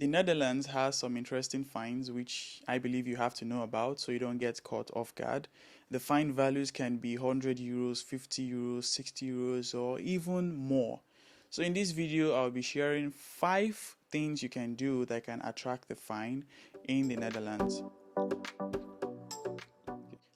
The Netherlands has some interesting fines which I believe you have to know about so you don't get caught off guard. The fine values can be 100 euros, 50 euros, 60 euros, or even more. So in this video, I'll be sharing 5 things you can do that can attract the fine in the Netherlands.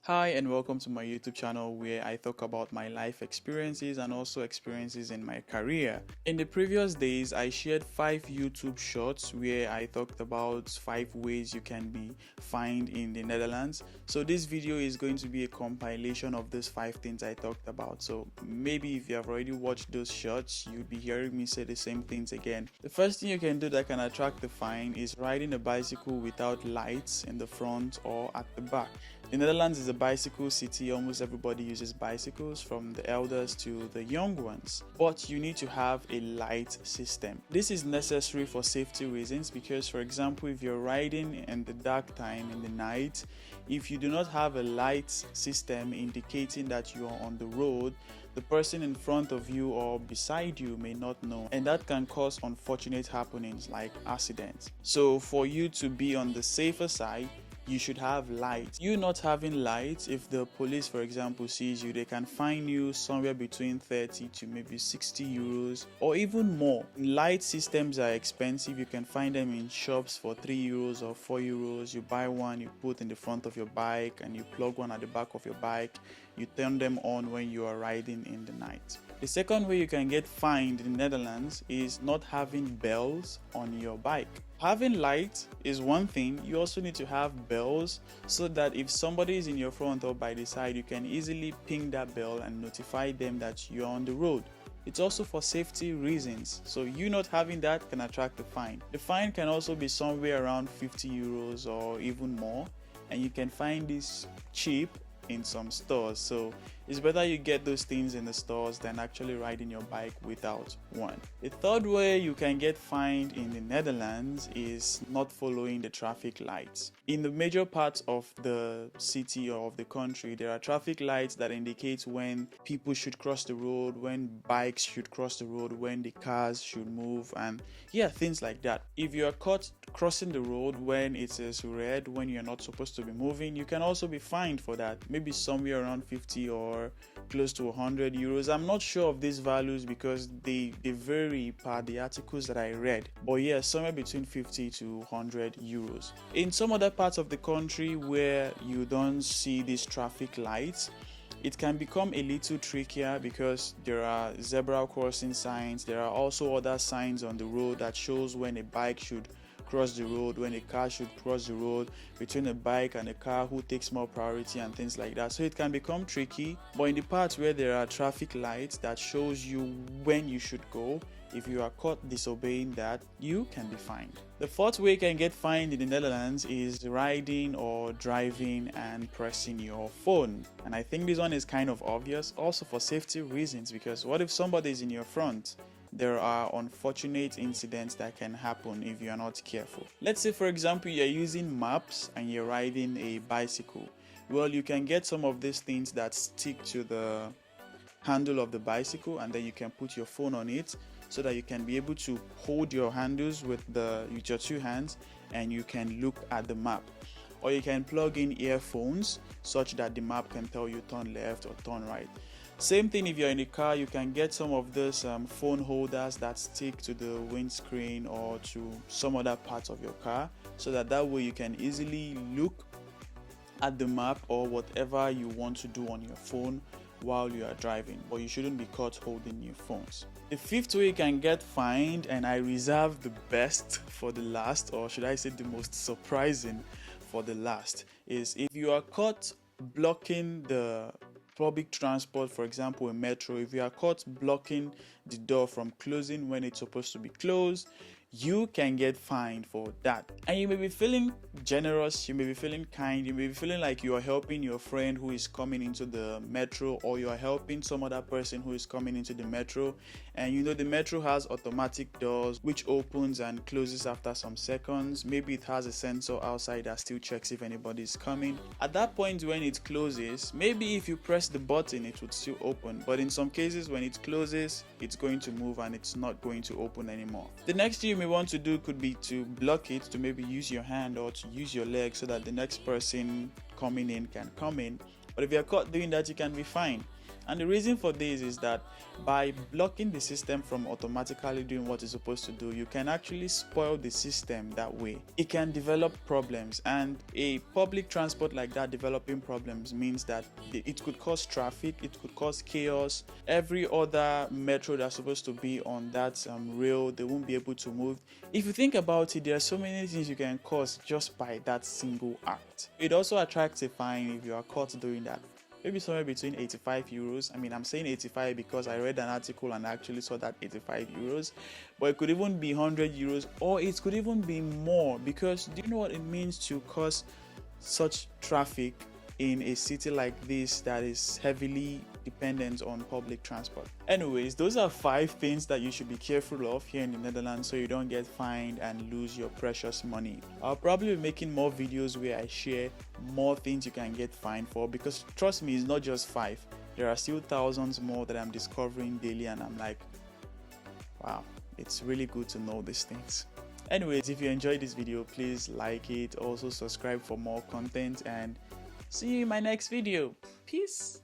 Hi and welcome to my YouTube channel where I talk about my life experiences and also experiences in my career. In the previous days, I shared 5 YouTube shorts where I talked about 5 ways you can be fined in the Netherlands. So this video is going to be a compilation of those 5 things I talked about. So maybe if you have already watched those shorts, you'll be hearing me say the same things again. The first thing you can do that can attract the fine is riding a bicycle without lights in the front or at the back. The Netherlands is a bicycle city. Almost everybody uses bicycles, from the elders to the young ones. But you need to have a light system. This is necessary for safety reasons because, for example, if you're riding in the dark time in the night, if you do not have a light system indicating that you are on the road, the person in front of you or beside you may not know, and that can cause unfortunate happenings like accidents. So for you to be on the safer side, you should have light. You not having light, if the police, for example, sees you, they can fine you somewhere between 30 to maybe 60 euros or even more. Light systems are expensive. You can find them in shops for 3 euros or 4 euros. You buy one, you put in the front of your bike, and you plug one at the back of your bike. You turn them on when you are riding in the night. The second way you can get fined in the Netherlands is not having bells on your bike. Having light is one thing. You also need to have bells so that if somebody is in your front or by the side, you can easily ping that bell and notify them that you're on the road. It's also for safety reasons, so you not having that can attract the fine. The fine can also be somewhere around 50 euros or even more, and you can find this cheap in some stores. So it's better you get those things in the stores than actually riding your bike without one. The third way you can get fined in the Netherlands is not following the traffic lights. In the major parts of the city or of the country, there are traffic lights that indicate when people should cross the road, when bikes should cross the road, when the cars should move, and things like that. If you are caught crossing the road when it is red, when you're not supposed to be moving, you can also be fined for that. Maybe somewhere around 50 or close to 100 euros. I'm not sure of these values because they vary per the articles that I read, but somewhere between 50 to 100 euros. In some other parts of the country where you don't see these traffic lights, it can become a little trickier because there are zebra crossing signs. There are also other signs on the road that shows when a bike should cross the road, when a car should cross the road, between a bike and a car, who takes more priority and things like that. So it can become tricky, but in the parts where there are traffic lights that shows you when you should go, if you are caught disobeying that, you can be fined. The fourth way you can get fined in the Netherlands is riding or driving and pressing your phone. And I think this one is kind of obvious, also for safety reasons, because what if somebody is in your front? There are unfortunate incidents that can happen if you are not careful. Let's say, for example, you're using maps and you're riding a bicycle. Well, you can get some of these things that stick to the handle of the bicycle, and then you can put your phone on it so that you can be able to hold your handles with your 2 hands and you can look at the map. Or you can plug in earphones such that the map can tell you turn left or turn right. Same thing if you're in a car, you can get some of those phone holders that stick to the windscreen or to some other parts of your car, so that way you can easily look at the map or whatever you want to do on your phone while you are driving, but you shouldn't be caught holding your phones. The fifth way you can get fined, and I reserve the best for the last, or should I say the most surprising for the last, is if you are caught blocking the public transport, for example a metro. If you are caught blocking the door from closing when it's supposed to be closed, you can get fined for that. And you may be feeling generous, you may be feeling kind, you may be feeling like you are helping your friend who is coming into the metro, or you are helping some other person who is coming into the metro, and you know the metro has automatic doors which opens and closes after some seconds. Maybe it has a sensor outside that still checks if anybody is coming. At that point when it closes, maybe if you press the button it would still open, but in some cases when it closes it's going to move and it's not going to open anymore. The next thing you may want to do could be to block it, to maybe use your hand or to use your leg so that the next person coming in can come in. But if you're caught doing that, you can be fined. And the reason for this is that by blocking the system from automatically doing what it's supposed to do, you can actually spoil the system that way. It can develop problems, and a public transport like that developing problems means that it could cause traffic, it could cause chaos. Every other metro that's supposed to be on that rail, they won't be able to move. If you think about it, there are so many things you can cause just by that single act. It also attracts a fine if you are caught doing that. Maybe somewhere between 85 euros. I mean, I'm saying 85 because I read an article and I actually saw that 85 euros. But it could even be 100 euros, or it could even be more, because do you know what it means to cause such traffic in a city like this that is heavily dependent on public transport? Anyways, those are 5 things that you should be careful of here in the Netherlands so you don't get fined and lose your precious money. I'll probably be making more videos where I share more things you can get fined for, because trust me, it's not just 5. There are still thousands more that I'm discovering daily, and I'm like, wow, it's really good to know these things. Anyways, if you enjoyed this video, please like it, also subscribe for more content, and see you in my next video. Peace.